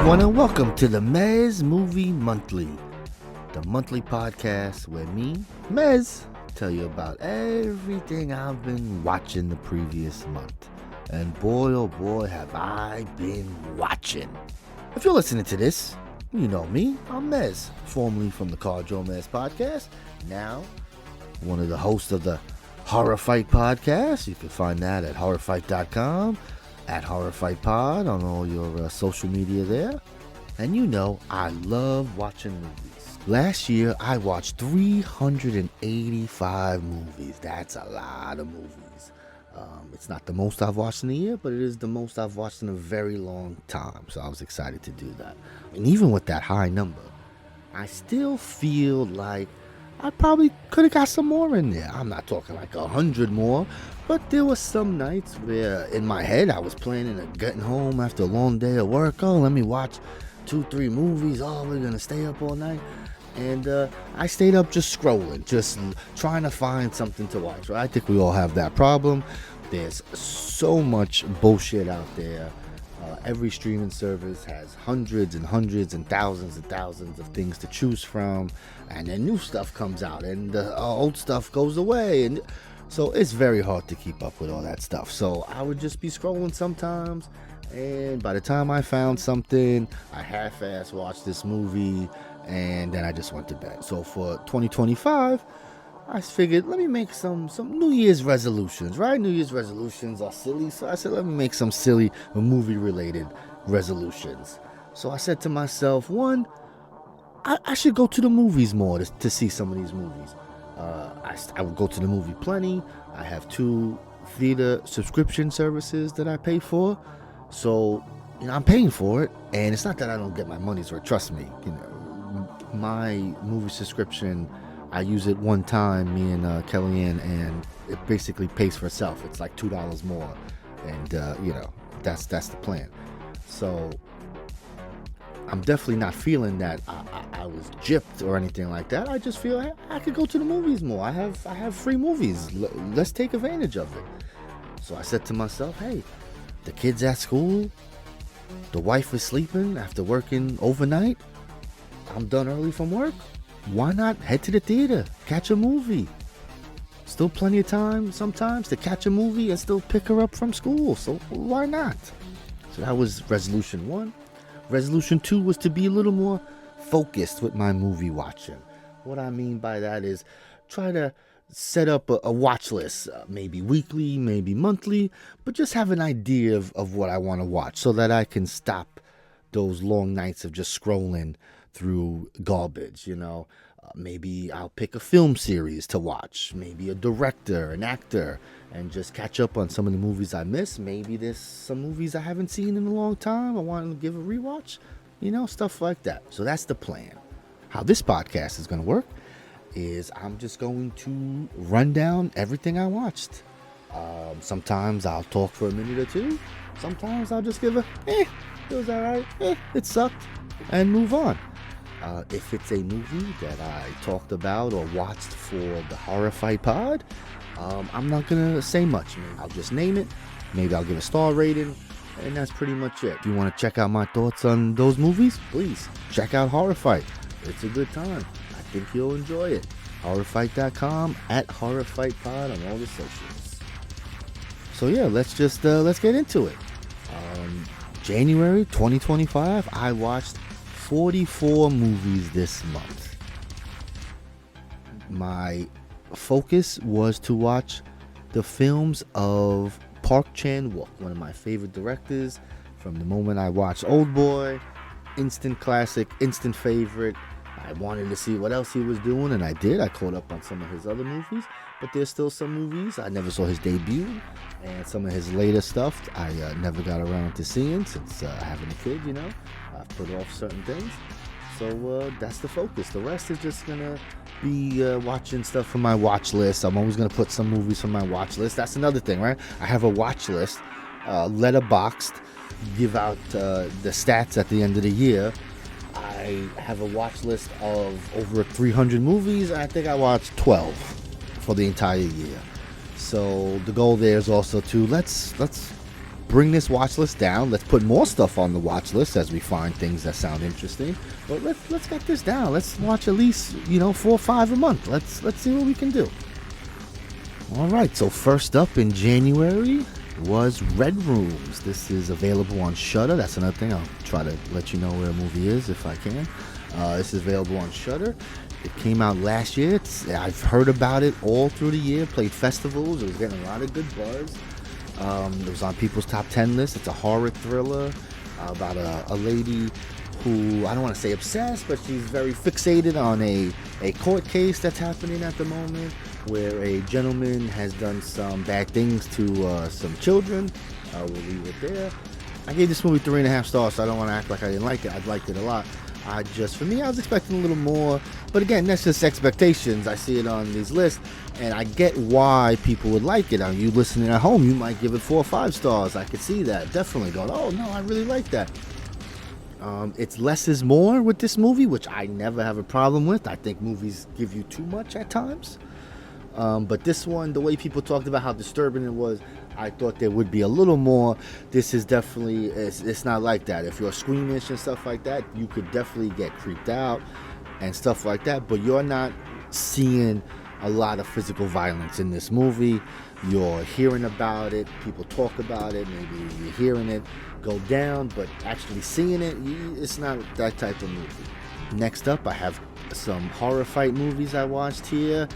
everyone, and welcome to the MeZ Movie Monthly, the monthly podcast where me, MeZ, tell you about everything I've been watching the previous month. And boy, oh boy, have I been watching. If you're listening to this, you know me, I'm MeZ, formerly from the Car Joe MeZ podcast, now one of the hosts of the Horror Fight podcast. You can find that at horrorfight.com. at Horror Fight Pod on all your social media there. And you know, I love watching movies. Last year, I watched 385 movies. That's a lot of movies. It's not the most I've watched in a year, but it is the most I've watched in a very long time. So I was excited to do that. And even with that high number, I still feel like I probably could have got some more in there. I'm not talking like 100 more, but there were some nights where in my head I was planning on getting home after a long day of work. Oh, let me watch 2-3 movies. Oh, we're going to stay up all night. And I stayed up just scrolling, just trying to find something to watch. Right? I think we all have that problem. There's so much bullshit out there. Every streaming service has hundreds and hundreds and thousands of things to choose from, and then new stuff comes out and the old stuff goes away, and so it's very hard to keep up with all that stuff. So I would just be scrolling sometimes, and by the time I found something, I half-ass watched this movie, and then I just went to bed. So for 2025, I figured, let me make some New Year's resolutions, right? New Year's resolutions are silly, so I said, let me make some silly movie-related resolutions. So I said to myself, one, I should go to the movies more to see some of these movies. I would go to the movie plenty. I have 2 theater subscription services that I pay for. So, I'm paying for it, and it's not that I don't get my money's worth. Trust me, my movie subscription, I use it one time, me and Kellyanne, and it basically pays for itself. It's like $2 more, and that's the plan. So I'm definitely not feeling that I was gypped or anything like that. I just feel I could go to the movies more. I have free movies. Let's take advantage of it. So I said to myself, hey, the kid's at school, the wife is sleeping after working overnight, I'm done early from work. Why not head to the theater, catch a movie? Still plenty of time sometimes to catch a movie and still pick her up from school, so why not? So that was resolution 1. Resolution 2 was to be a little more focused with my movie watching. What I mean by that is try to set up a watch list, maybe weekly, maybe monthly, but just have an idea of what I want to watch so that I can stop those long nights of just scrolling through garbage. Maybe I'll pick a film series to watch, maybe a director, an actor, and just catch up on some of the movies I missed. Maybe there's some movies I haven't seen in a long time I want to give a rewatch, stuff like that. So that's the plan. How this podcast is going to work is I'm just going to run down everything I watched. Sometimes I'll talk for a minute or two. Sometimes I'll just give it was alright, it sucked, and move on. If it's a movie that I talked about or watched for the Horror Fight Pod, I'm not going to say much. I'll just name it. Maybe I'll give a star rating, and that's pretty much it. If you want to check out my thoughts on those movies, please check out Horror Fight. It's a good time. I think you'll enjoy it. HorrorFight.com, at Horror Fight Pod on all the socials. So yeah, let's get into it. January 2025, I watched 44 movies this month. My focus was to watch the films of Park Chan-wook, one of my favorite directors. From the moment I watched Oldboy, instant classic, instant favorite. I wanted to see what else he was doing, and I did. I caught up on some of his other movies, but there's still some movies I never saw his debut, and some of his later stuff I never got around to seeing since having a kid. I've put off certain things. So that's the focus. The rest is just gonna be watching stuff from my watch list. I'm always gonna put some movies from my watch list. That's another thing, right? I have a watch list, letterboxed, give out the stats at the end of the year. I have a watch list of over 300 movies. I think I watched 12 for the entire year. So the goal there is also to let's bring this watch list down. Let's put more stuff on the watch list as we find things that sound interesting. But let's get this down. Let's watch at least 4 or 5 a month. Let's see what we can do. All right. So first up in January was Red Rooms. This is available on Shudder. That's another thing. I'll try to let you know where a movie is if I can. This is available on Shudder. It came out last year. I've heard about it all through the year. Played festivals. It was getting a lot of good buzz. It was on people's top 10 list. It's a horror thriller about a lady who, I don't want to say obsessed, but she's very fixated on a court case that's happening at the moment where a gentleman has done some bad things to some children. We'll leave it there. I gave this movie 3.5 stars, so I don't want to act like I didn't like it. I liked it a lot. For me, I was expecting a little more. But again, that's just expectations. I see it on these lists, and I get why people would like it. Now, you listening at home, you might give it 4 or 5 stars. I could see that. Definitely going, oh, no, I really like that. It's less is more with this movie, which I never have a problem with. I think movies give you too much at times. But this one, the way people talked about how disturbing it was, I thought there would be a little more. This is definitely, it's not like that. If you're squeamish and stuff like that, you could definitely get creeped out and stuff like that. But you're not seeing a lot of physical violence in this movie. You're hearing about it. People talk about it. Maybe you're hearing it go down, but actually seeing it, it's not that type of movie. Next up, I have some horror fight movies I watched here.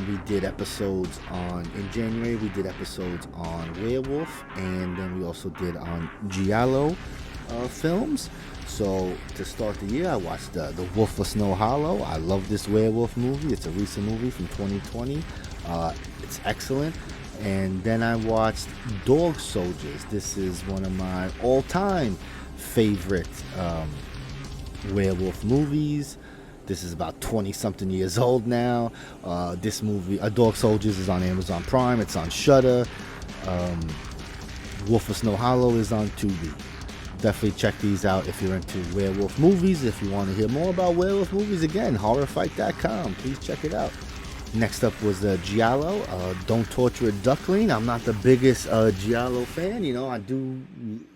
We did episodes in January, we did episodes on Werewolf, and then we also did on Giallo films. So to start the year, I watched The Wolf of Snow Hollow. I love this werewolf movie. It's a recent movie from 2020. It's excellent. And then I watched Dog Soldiers. This is one of my all-time favorite werewolf movies. This is about 20-something years old now. This movie, Dog Soldiers, is on Amazon Prime. It's on Shudder. Wolf of Snow Hollow is on Tubi. Definitely check these out if you're into werewolf movies. If you want to hear more about werewolf movies, again, horrorfight.com. Please check it out. Next up was Giallo, Don't Torture a Duckling. I'm not the biggest Giallo fan. I do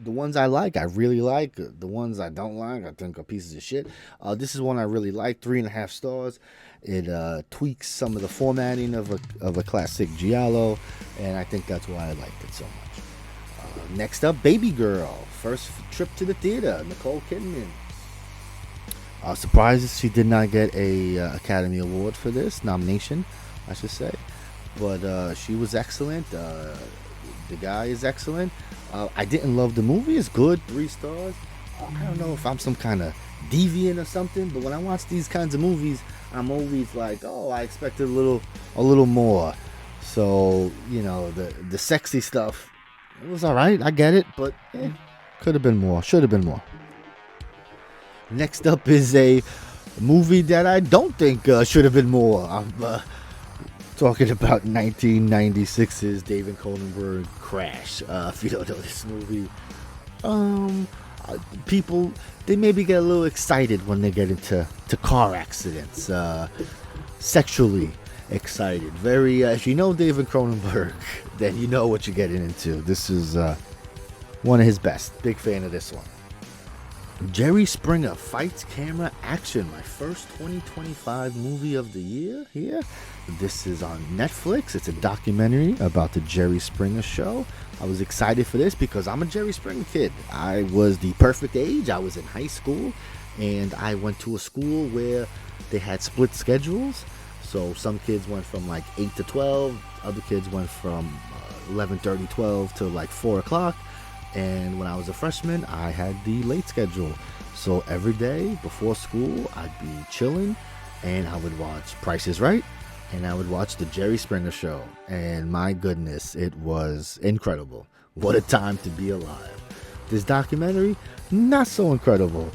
the ones I like, I really like. The ones I don't like, I think are pieces of shit. This is one I really like, 3.5 stars. It tweaks some of the formatting of a classic Giallo, and I think that's why I liked it so much. Next up, Baby Girl, first trip to the theater, Nicole Kidman. Surprised she did not get a Academy Award for this nomination, I should say, but she was excellent. The guy is excellent. I didn't love the movie. It's good, 3 stars. I don't know if I'm some kind of deviant or something, but when I watch these kinds of movies, I'm always like, oh, I expected a little more. So the sexy stuff, it was all right. I get it, but could have been more. Should have been more. Next up is a movie that I don't think should have been more. I'm talking about 1996's David Cronenberg Crash. If you don't know this movie, people, they maybe get a little excited when they get into car accidents. Sexually excited. Very. If you know David Cronenberg, then you know what you're getting into. This is one of his best. Big fan of this one. Jerry Springer Fights Camera Action, my first 2025 movie of the year here. This is on Netflix. It's a documentary about the Jerry Springer Show. I was excited for this because I'm a Jerry Springer kid. I was the perfect age. I was in high school, and I went to a school where they had split schedules. So some kids went from like 8 to 12. Other kids went from 11:30, 12 to like 4 o'clock. And when I was a freshman, I had the late schedule. So every day before school, I'd be chilling, and I would watch Price is Right, and I would watch the Jerry Springer Show. And my goodness, it was incredible. What a time to be alive. This documentary, not so incredible.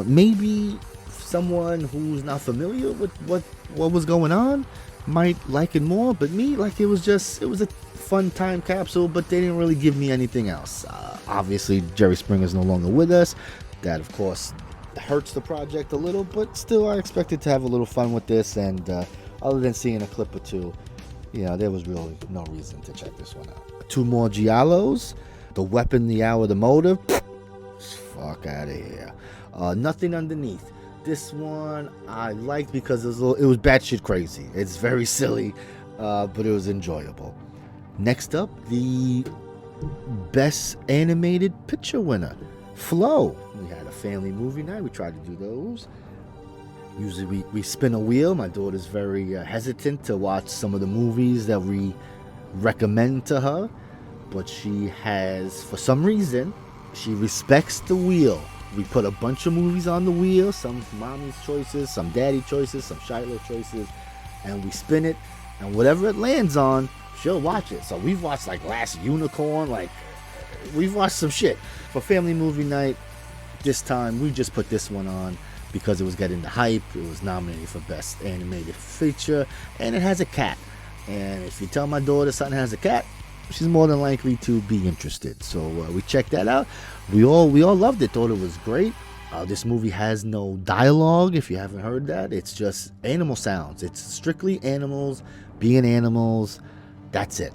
Maybe someone who's not familiar with what was going on might like it more, but me, like, it was a fun time capsule, but they didn't really give me anything else. Obviously, Jerry Springer's no longer with us. That, of course, hurts the project a little, but still, I expected to have a little fun with this, and other than seeing a clip or two, there was really no reason to check this one out. 2 more Giallos. The weapon, the hour, the motive. Fuck out of here. Nothing underneath. This one I liked because it was batshit crazy. It's very silly, but it was enjoyable. Next up, the best animated picture winner, Flow. We had a family movie night. We tried to do those. Usually we spin a wheel. My daughter's very hesitant to watch some of the movies that we recommend to her, but she has, for some reason, she respects the wheel. We put a bunch of movies on the wheel, some mommy's choices, some daddy choices, some Shiloh choices, and we spin it, and whatever it lands on, she'll watch it. So we've watched like Last Unicorn, like we've watched some shit. For family movie night, this time we just put this one on because it was getting the hype. It was nominated for Best Animated Feature, and it has a cat. And if you tell my daughter something has a cat, she's more than likely to be interested. So we checked that out. We all loved it. Thought it was great. This movie has no dialogue. If you haven't heard that, it's just animal sounds. It's strictly animals being animals. That's it.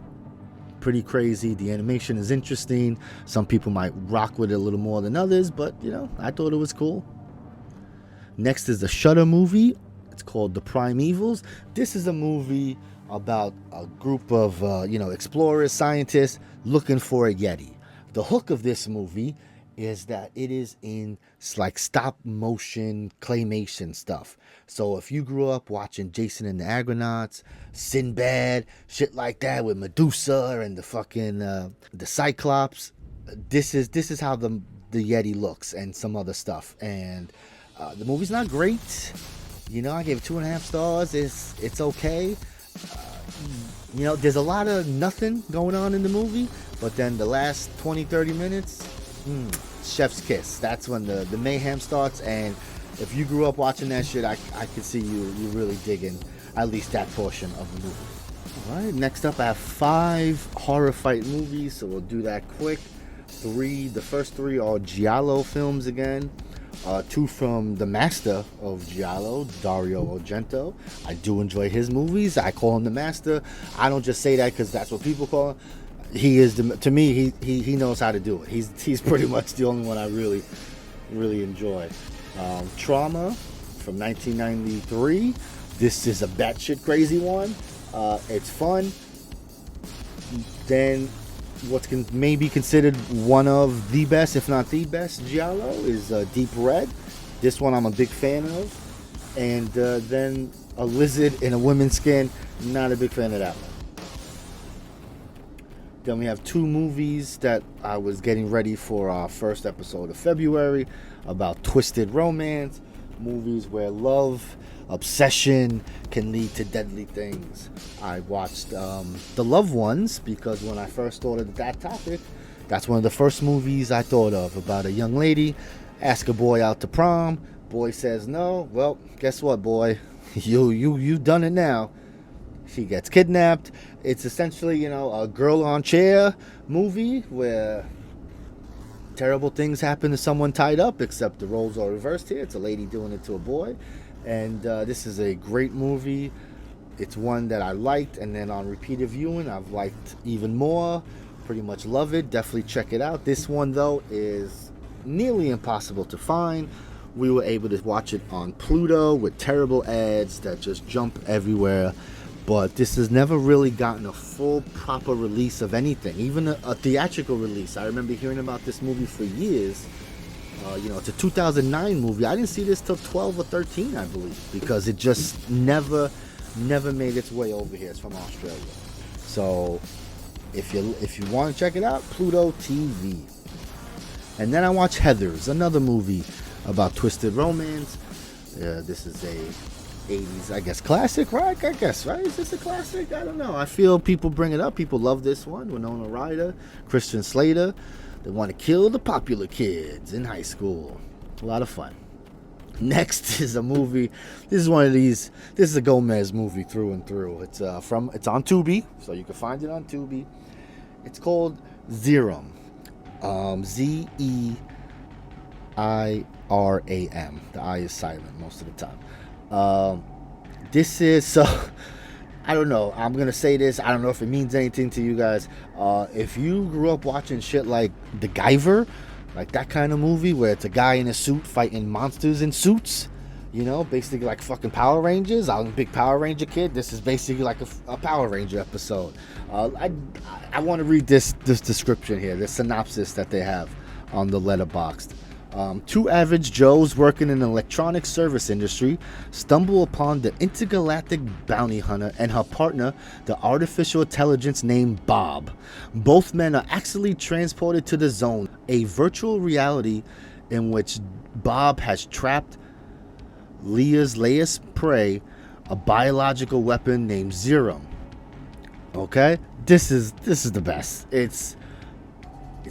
Pretty crazy. The animation is interesting. Some people might rock with it a little more than others, but I thought it was cool. Next is the Shudder movie. It's called The Primevals. This is a movie about a group of explorers, scientists looking for a Yeti. The hook of this movie is that it is in like stop motion claymation stuff. So if you grew up watching Jason and the Argonauts, Sinbad, shit like that with Medusa and the fucking the Cyclops, this is how the Yeti looks and some other stuff. And the movie's not great. I gave it 2.5 stars. It's okay. There's a lot of nothing going on in the movie, but then the last 20-30 minutes, chef's kiss. That's when the mayhem starts, and if you grew up watching that shit, I could see you really digging at least that portion of the movie. Alright, next up I have 5 horror fight movies, so we'll do that quick. The first 3 are Giallo films again. 2 from the master of Giallo, Dario Argento. I do enjoy his movies. I call him the master. I don't just say that because that's what people call him. He is to me. He knows how to do it. He's pretty much the only one I really enjoy. Trauma from 1993. This is a batshit crazy one. It's fun. Then what's maybe considered one of the best, if not the best, Giallo is Deep Red. This one I'm a big fan of. And then a lizard in a woman's skin, not a big fan of that one. Then we have 2 movies that I was getting ready for our first episode of February about twisted romance, movies where love, obsession can lead to deadly things. I watched The Loved Ones because when I first thought of that topic, that's one of the first movies I thought of, about a young lady ask a boy out to prom. Boy says no. Well, guess what, boy? You've done it now. She gets kidnapped. It's essentially, a girl on chair movie where terrible things happen to someone tied up, except the roles are reversed here. It's a lady doing it to a boy. And this is a great movie. It's one that I liked, and then on repeated viewing, I've liked even more. Pretty much love it. Definitely check it out. This one, though, is nearly impossible to find. We were able to watch it on Pluto with terrible ads that just jump everywhere. But this has never really gotten a full, proper release of anything, even a theatrical release. I remember hearing about this movie for years. It's a 2009 movie. I didn't see this till 12 or 13, I believe, because it just never made its way over here. It's from Australia. So if you want to check it out, Pluto TV. And then I watched Heathers, another movie about twisted romance. This is a 80s, I guess, classic, right? I guess, right? Is this a classic? I don't know. I feel people bring it up. People love this one. Winona Ryder, Christian Slater. They want to kill the popular kids in high school. A lot of fun. Next is a movie. This is one of these. This is a Gomez movie through and through. It's on Tubi, so you can find it on Tubi. It's called Zeram. Zeiram. The I is silent most of the time. This is so. I don't know. I'm gonna say this. I don't know if it means anything to you guys. If you grew up watching shit like The Guyver, like that kind of movie where it's a guy in a suit fighting monsters in suits, basically like fucking Power Rangers. I was a big Power Ranger kid. This is basically like a Power Ranger episode. I want to read this description here, this synopsis that they have on the Letterboxd. Two average Joes working in the electronic service industry stumble upon the intergalactic bounty hunter and her partner, the artificial intelligence named Bob. Both men are actually transported to the zone, a virtual reality in which Bob has trapped Leah's latest prey, a biological weapon named Zerum. Okay, this is the best. It's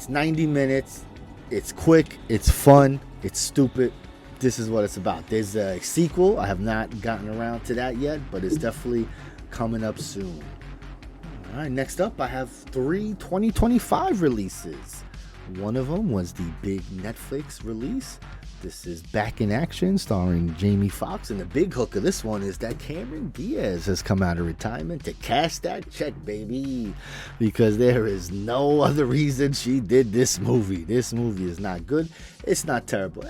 90 minutes. It's quick, it's fun, it's stupid. This is what it's about. There's a sequel. I have not gotten around to that yet, but it's definitely coming up soon. All right, next up, I have 3 2025 releases. One of them was the big Netflix release. This is Back in Action, starring Jamie Foxx, and the big hook of this one is that Cameron Diaz has come out of retirement to cash that check, baby, because there is no other reason she did this movie. This movie is not good. It's not terrible.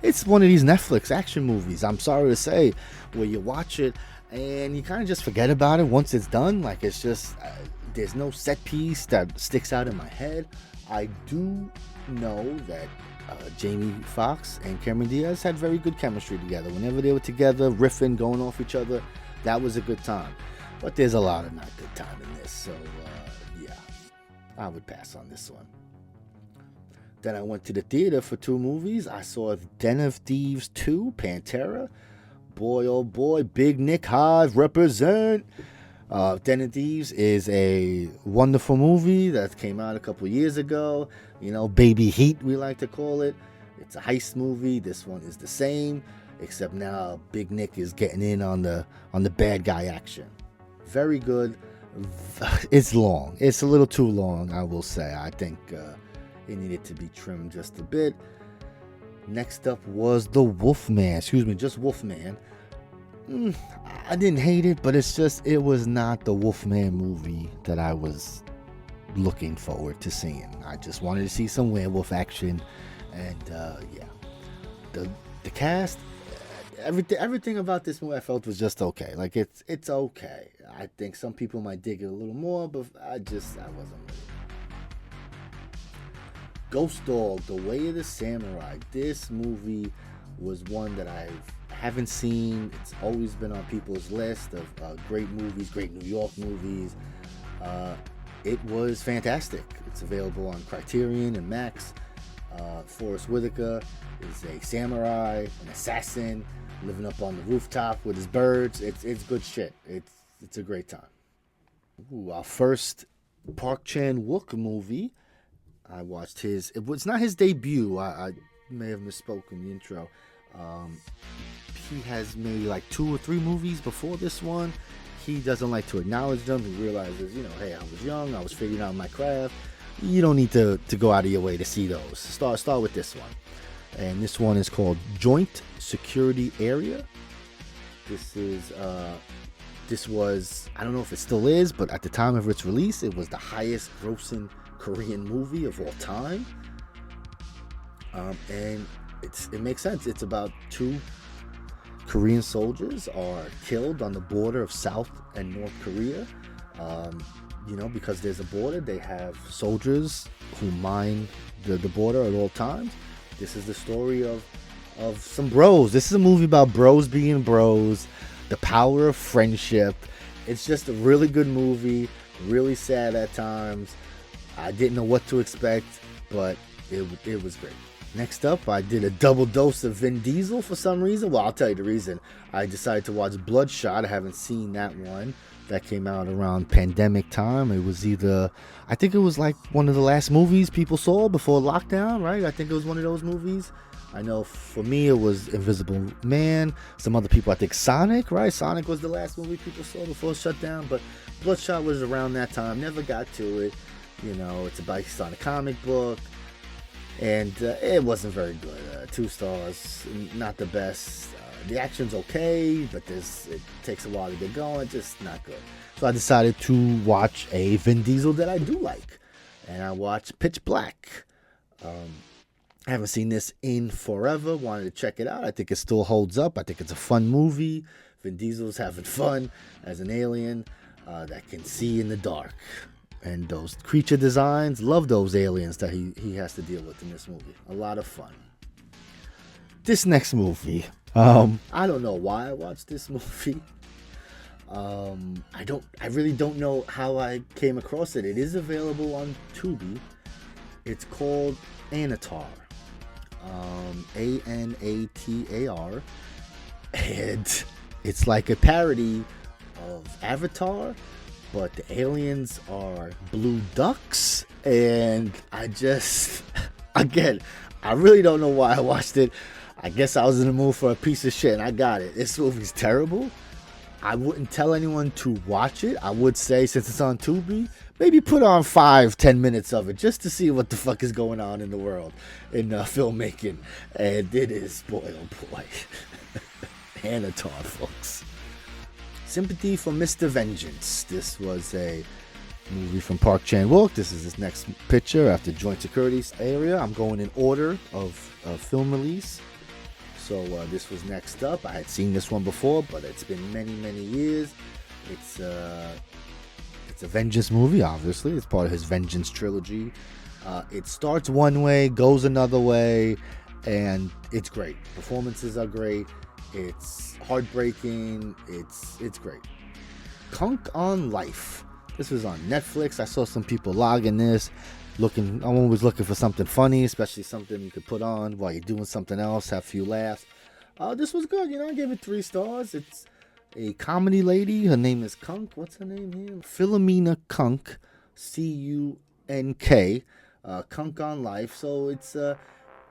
It's one of these Netflix action movies, I'm sorry to say, where you watch it and you kind of just forget about it once it's done. Like, it's just, there's no set piece that sticks out in my head. I do know that Jamie Foxx and Cameron Diaz had very good chemistry together. Whenever they were together, riffing, going off each other, that was a good time. But there's a lot of not good time in this, so yeah, I would pass on this one. Then I went to the theater for 2 movies. I saw Den of Thieves 2, Pantera. Boy, oh boy, Big Nick Hive represent. Den of Thieves is a wonderful movie that came out a couple years ago. Baby Heat, we like to call it. It's a heist movie. This one is the same, except now Big Nick is getting in on the bad guy action. Very good. It's long. It's a little too long, I will say. I think it needed to be trimmed just a bit. Next up was The Wolfman. Just Wolfman. I didn't hate it, but it was not the Wolfman movie that I was looking forward to seeing. I just wanted to see some werewolf action, and yeah, the cast, everything about this movie I felt was just okay. Like, it's okay. I think some people might dig it a little more, but I wasn't really. Ghost Dog, The Way of the Samurai. This movie was one that I haven't seen. It's always been on people's list of great movies, great New York movies. It was fantastic. It's available on Criterion and Max. Forrest Whitaker is a samurai, an assassin, living up on the rooftop with his birds. It's good shit. It's a great time. Our first Park Chan-wook movie. I watched his. It was not his debut. I may have misspoken in the intro. He has made like 2 or 3 movies before this one. He doesn't like to acknowledge them. He realizes, hey, I was young. I was figuring out my craft. You don't need to go out of your way to see those. Start with this one. And this one is called Joint Security Area. This was, I don't know if it still is, but at the time of its release, it was the highest grossing Korean movie of all time. And it makes sense. It's about 2 Korean soldiers are killed on the border of South and North Korea. Because there's a border, they have soldiers who mine the border at all times. This is the story of some bros. This is a movie about bros being bros, the power of friendship. It's just a really good movie, really sad at times. I didn't know what to expect, but it was great. Next up, I did a double dose of Vin Diesel for some reason. Well, I'll tell you the reason. I decided to watch Bloodshot. I haven't seen that one. That came out around pandemic time. It was I think it was like one of the last movies people saw before lockdown, right? I think it was one of those movies. I know for me it was Invisible Man. Some other people, I think Sonic, right? Sonic was the last movie people saw before shutdown. But Bloodshot was around that time. Never got to it. It's based on a comic book. And it wasn't very good. 2 stars, not the best. The action's okay, but it takes a while to get going. Just not good. So I decided to watch a Vin Diesel that I do like, and I watched Pitch Black. I haven't seen this in forever. Wanted to check it out. I think it still holds up. I think it's a fun movie. Vin Diesel's having fun as an alien that can see in the dark. And those creature designs, love those aliens that he has to deal with in this movie. A lot of fun. This next movie, I don't know why I watched this movie. I really don't know how I came across it. It is available on Tubi. It's called Anatar. Anatar. And it's like a parody of Avatar, but the aliens are blue ducks. And again, I really don't know why I watched it. I guess I was in the mood for a piece of shit, and I got it. This movie's terrible. I wouldn't tell anyone to watch it. I would say, since it's on Tubi, maybe put on 5-10 minutes of it just to see what the fuck is going on in the world in filmmaking. And it is, boy, oh boy. Anatar, folks. Sympathy for Mr. Vengeance. This was a movie from Park Chan-wook. This is his next picture after Joint Security Area. I'm going in order of film release. So this was next up. I had seen this one before, but it's been many, many years. It's a Vengeance movie, obviously. It's part of his Vengeance trilogy. It starts one way, goes another way, and it's great. Performances are great. It's heartbreaking. It's great. Kunk on Life. This was on Netflix. I saw some people logging this. I'm always looking for something funny, especially something you could put on while you're doing something else, have a few laughs. This was good. I gave it 3 stars. It's a comedy lady. Her name is Kunk. What's her name here? Philomena Kunk. Cunk. Kunk on Life. So it's,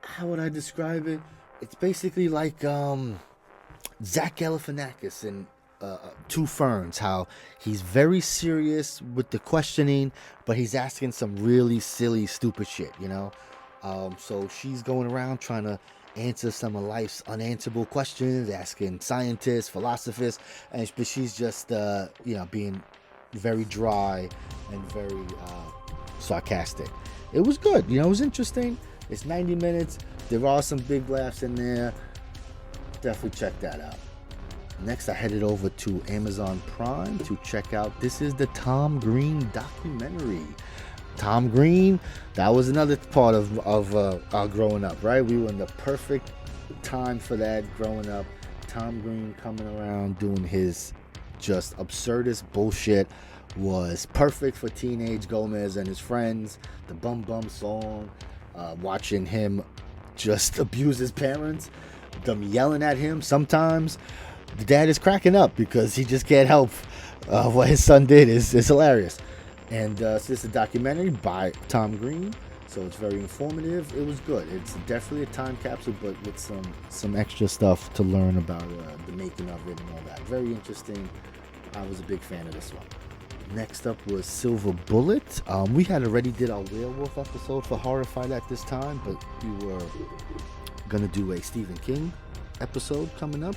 how would I describe it? It's basically like Zach Galifianakis in Two Ferns, how he's very serious with the questioning, but he's asking some really silly, stupid shit, So she's going around trying to answer some of life's unanswerable questions, asking scientists, philosophers, but she's just, being very dry and very sarcastic. It was good, it was interesting. It's 90 minutes. There are some big laughs in there. Definitely check that out. Next, I headed over to Amazon Prime to check out. This is the Tom Green documentary. Tom Green, that was another part of our growing up, right? We were in the perfect time for that growing up. Tom Green coming around doing his just absurdist bullshit was perfect for teenage Gomez and his friends. The Bum Bum song, watching him just abuse his parents, them yelling at him sometimes. The dad is cracking up because he just can't help what his son did is hilarious. And so this is a documentary by Tom Green, so it's very informative. It was good. It's definitely a time capsule, but with some extra stuff to learn about the making of it and all that. Very interesting. I was a big fan of this one. Next up was Silver Bullet. We had already did our werewolf episode for Horrified at this time, but we were going to do a Stephen King episode coming up.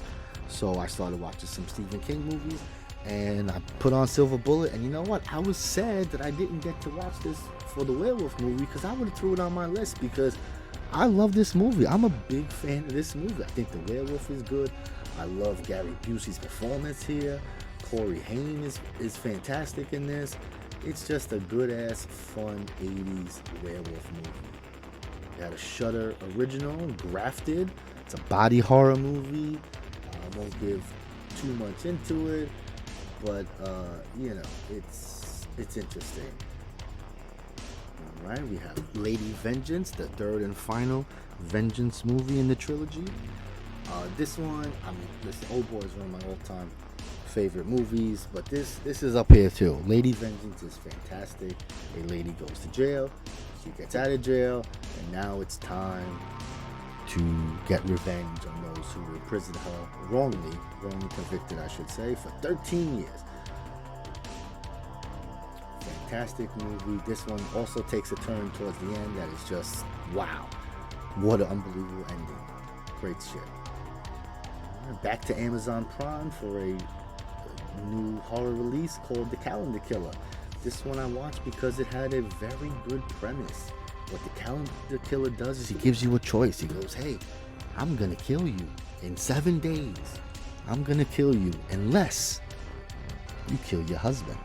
So I started watching some Stephen King movies, and I put on Silver Bullet. And you know what? I was sad that I didn't get to watch this for the werewolf movie, because I would have threw it on my list, because I love this movie. I'm a big fan of this movie. I think the werewolf is good. I love Gary Busey's performance here. Corey Haim is fantastic in this. It's just a good-ass, fun 80s werewolf movie. Got a Shudder original, Grafted. It's a body horror movie. I won't give too much into it, but it's interesting. All right, we have Lady Vengeance, the third and final Vengeance movie in the trilogy. This one, this Old Boy is one of my all-time favorite movies, but this is up here too. Lady Vengeance is fantastic. A lady goes to jail, she gets out of jail, and now it's time to get revenge on those who imprisoned her wrongly convicted, I should say, for 13 years. Fantastic movie. This one also takes a turn towards the end that is just, wow. What an unbelievable ending. Great shit. back to Amazon Prime for a new horror release called The Calendar Killer. This one I watched because it had a very good premise. What The Calendar Killer does is he gives you a choice. He goes, hey, I'm gonna kill you in 7 days. I'm gonna kill you unless you kill your husband.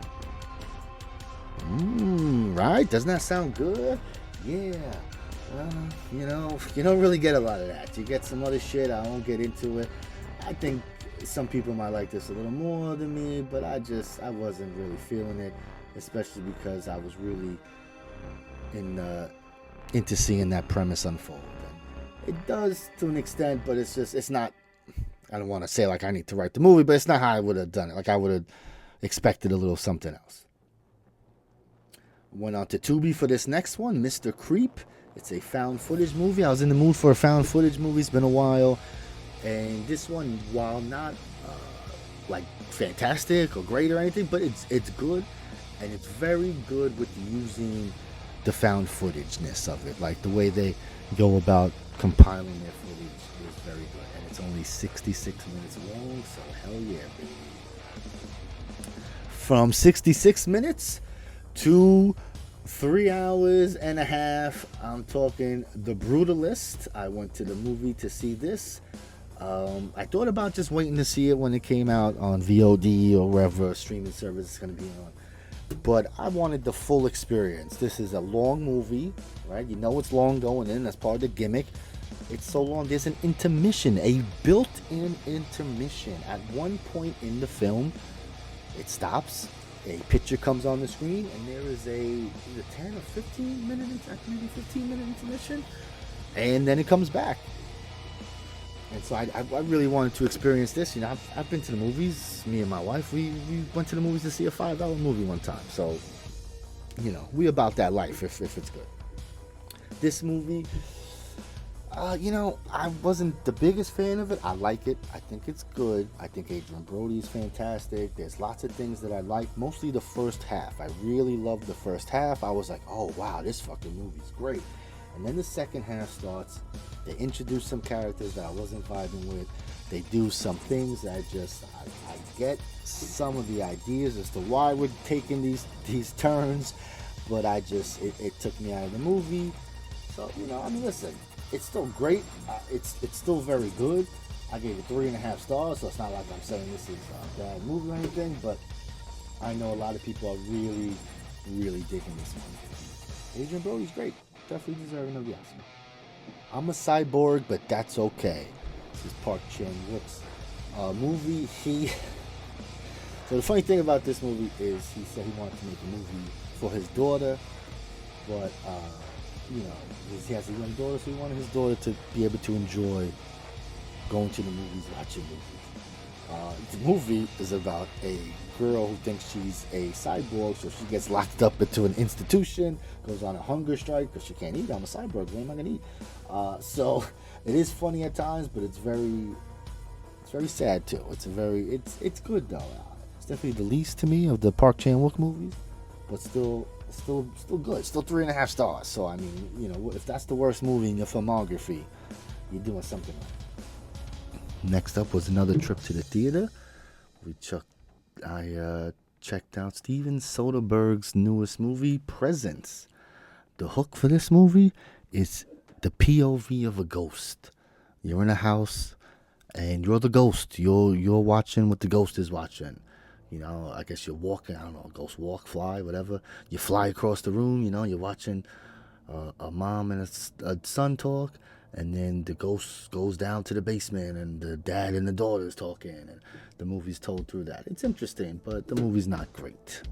Right? Doesn't that sound good? Yeah. You don't really get a lot of that. You get some other shit. I won't get into it. I think some people might like this a little more than me, but I wasn't really feeling it, especially because I was really into seeing that premise unfold. And it does to an extent, but it's not. I don't want to say like I need to write the movie, but it's not how I would have done it. Like I would have expected a little something else. Went on to Tubi for this next one, Mr. Creep. It's a found footage movie. I was in the mood for a found footage movie. It's been a while. And this one, while not like fantastic or great or anything, but it's good. And it's very good with using the found footageness of it. Like the way they go about compiling their footage is very good. And it's only 66 minutes long, so hell yeah, baby. From 66 minutes to 3 hours and a half, I'm talking The Brutalist. I went to the movie to see this. I thought about just waiting to see it when it came out on VOD or wherever streaming service it's going to be on. But I wanted the full experience. This is a long movie, right? You know it's long going in. That's part of the gimmick. It's so long. There's an intermission, a built-in intermission. At one point in the film, it stops. A picture comes on the screen, and there is a 10 or 15 minute, maybe 15 minute intermission, and then it comes back. And so I really wanted to experience this. You know, I've been to the movies. Me and my wife, we went to the movies to see a $5 movie one time. So, you know, we about that life if it's good. This movie, I wasn't the biggest fan of it. I like it. I think it's good. I think Adrian Brody is fantastic. There's lots of things that I like. Mostly the first half. I really loved the first half. I was like, oh, wow, this fucking movie's great. And then the second half starts. They introduce some characters that I wasn't vibing with. They do some things that I get some of the ideas as to why we're taking these turns. But it took me out of the movie. So, listen. It's still great. It's still very good. I gave it 3.5 stars, so it's not like I'm saying this is a bad movie or anything, but I know a lot of people are really, really digging this movie. Adrian Brody's great. Definitely deserving of the Oscar. I'm a cyborg, but that's okay. This is Park Chan-wook's movie. So the funny thing about this movie is he said he wanted to make a movie for his daughter, but he has a young daughter, so he wanted his daughter to be able to enjoy going to the movies, watching movies. The movie is about a girl who thinks she's a cyborg, so she gets locked up into an institution, goes on a hunger strike because she can't eat. I'm a cyborg, what am I gonna eat? So it is funny at times, but it's very sad too. It's good though. It's definitely the least to me of the Park Chan-wook movies, but still good. Still 3.5 stars. So I mean, if that's the worst movie in your filmography, you're doing something right. Next up was another trip to the theater. I checked out Steven Soderbergh's newest movie, Presence. The hook for this movie is the POV of a ghost. You're in a house and you're the ghost. You're watching what the ghost is watching. I guess you're walking, I don't know, ghost walk, fly, whatever. You fly across the room, you're watching a mom and a son talk, and then the ghost goes down to the basement, and the dad and the daughter is talking, and the movie's told through that. It's interesting, but the movie's not great.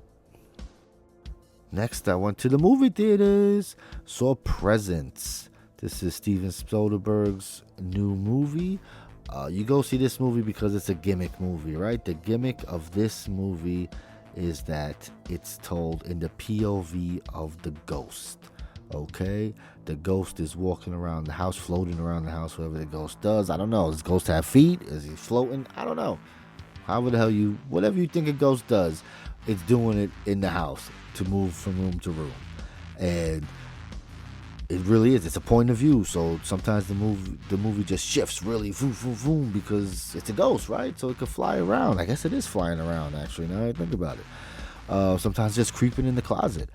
Next, I went to the movie theaters, saw Presence. This is Steven Soderbergh's new movie. You go see this movie because it's a gimmick movie, right? The gimmick of this movie is that it's told in the POV of the ghost, okay? The ghost is walking around the house, floating around the house, whatever the ghost does. I don't know. Does the ghost have feet? Is he floating? I don't know. Whatever you think a ghost does, it's doing it in the house to move from room to room. And It really is. It's a point of view. So sometimes the movie just shifts really, boom, boom, boom, because it's a ghost, right? So it could fly around. I guess it is flying around, actually. Now I think about it. Sometimes just creeping in the closet,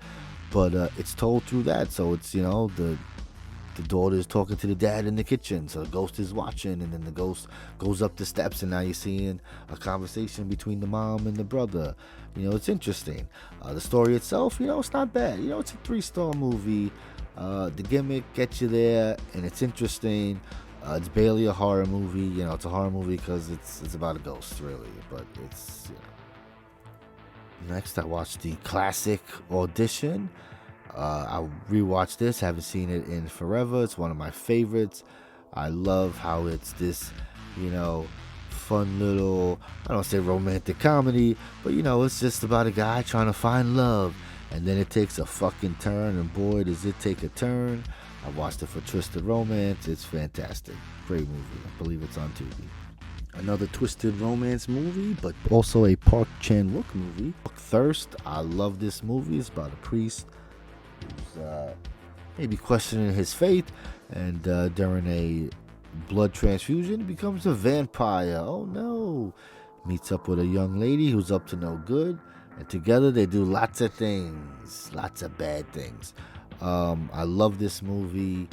but it's told through that. So it's the daughter is talking to the dad in the kitchen, so the ghost is watching, and then the ghost goes up the steps, and now you're seeing a conversation between the mom and the brother. It's interesting. The story itself, it's not bad. It's a 3-star movie. The gimmick gets you there, and it's interesting. It's barely a horror movie. It's a horror movie because it's about a ghost, really. But it's Next, I watched the classic Audition. I rewatched this. Haven't seen it in forever. It's one of my favorites. I love how it's this, fun little, I don't say romantic comedy, but it's just about a guy trying to find love. And then it takes a fucking turn, and boy, does it take a turn. I watched it for Twisted Romance. It's fantastic. Great movie. I believe it's on TV. Another Twisted Romance movie, but also a Park Chan-wook movie. Thirst. I love this movie. It's about a priest who's maybe questioning his faith, and during a blood transfusion, he becomes a vampire. Oh no! Meets up with a young lady who's up to no good, and together they do lots of things, lots of bad things. I love this movie.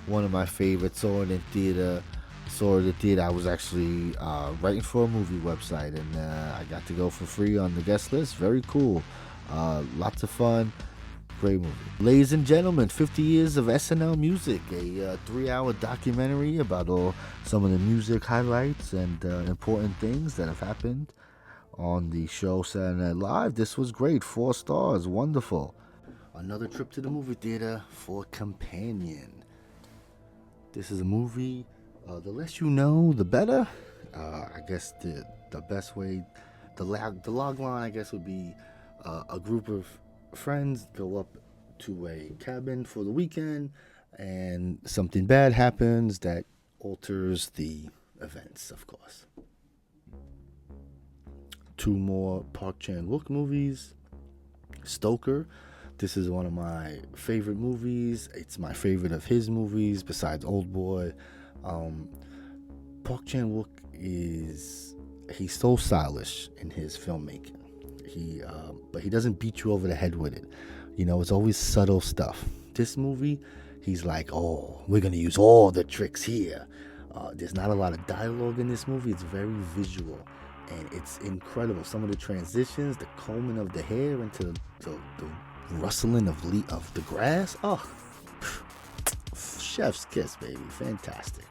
One of my favorites. Saw it in theater. I was actually writing for a movie website, and I got to go for free on the guest list. Very cool. Lots of fun. Great movie. Ladies and gentlemen, 50 years of SNL music, a 3-hour documentary about some of the music highlights and important things that have happened on the show Saturday Night Live. This was great. 4 stars. Wonderful. Another trip to the movie theater for Companion. This is a movie, the less you know, the better. I guess the best way, the log line, I guess, would be a group of friends go up to a cabin for the weekend, and something bad happens that alters the events, of course. 2 more Park Chan-wook movies. Stoker. This is one of my favorite movies. It's my favorite of his movies besides Oldboy. Park Chan-wook he's so stylish in his filmmaking. But he doesn't beat you over the head with it. It's always subtle stuff. This movie, he's like, oh, we're going to use all the tricks here. There's not a lot of dialogue in this movie. It's very visual, and it's incredible. Some of the transitions, the combing of the hair into the rustling of the grass. Oh, chef's kiss, baby. Fantastic.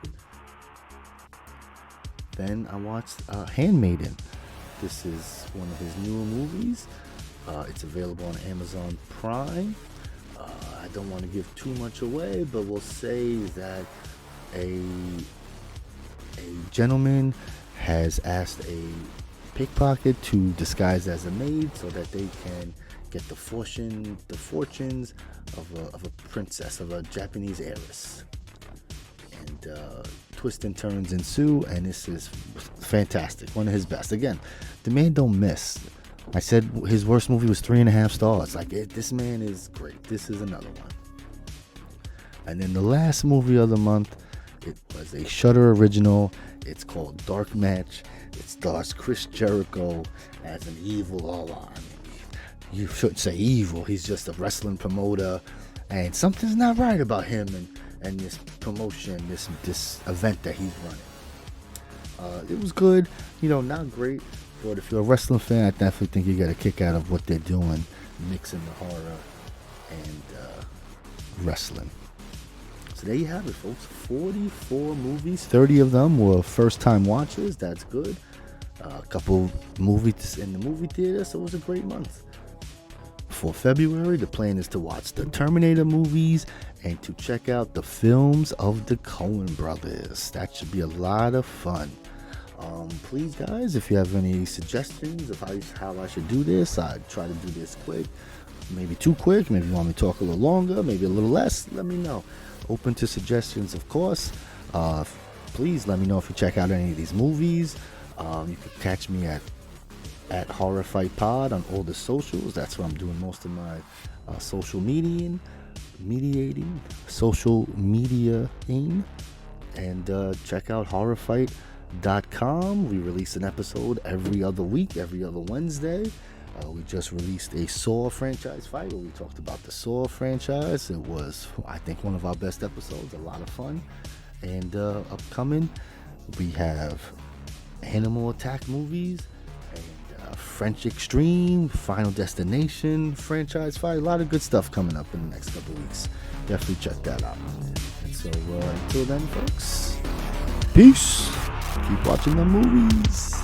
Then I watched Handmaiden. This is one of his newer movies. It's available on Amazon Prime. I don't want to give too much away, but we'll say that a gentleman has asked a pickpocket to disguise as a maid so that they can get the fortunes of a princess, of a Japanese heiress. And twists and turns ensue, and this is fantastic. One of his best. Again, the man don't miss. I said his worst movie was 3.5 stars. This man is great. This is another one. And then the last movie of the month, it was a Shudder original. It's called Dark Match. It stars Chris Jericho as an evil. You shouldn't say evil. He's just a wrestling promoter, and something's not right about him and this promotion, this event that he's running. It was good, not great, but if you're a wrestling fan, I definitely think you get a kick out of what they're doing, mixing the horror and wrestling. So there you have it, folks. 44 movies, 30 of them were first-time watches. That's good. A couple movies in the movie theater, so it was a great month. For February, the plan is to watch the Terminator movies and to check out the films of the Coen brothers. That should be a lot of fun. Please, guys, if you have any suggestions of how I should do this, I'd try to do this quick. Maybe too quick. Maybe you want me to talk a little longer, maybe a little less. Let me know. Open to suggestions, of course. Please let me know if you check out any of these movies. You can catch me at Horror Fight Pod on all the socials. That's where I'm doing most of my social mediaing, and check out horrorfight.com. We release an episode every other week, every other Wednesday. We just released a Saw franchise fight where we talked about the Saw franchise. It was, I think, one of our best episodes, a lot of fun. And upcoming, we have Animal Attack movies, and French Extreme, Final Destination franchise fight. A lot of good stuff coming up in the next couple weeks. Definitely check that out. And so until then, folks, peace. Keep watching the movies.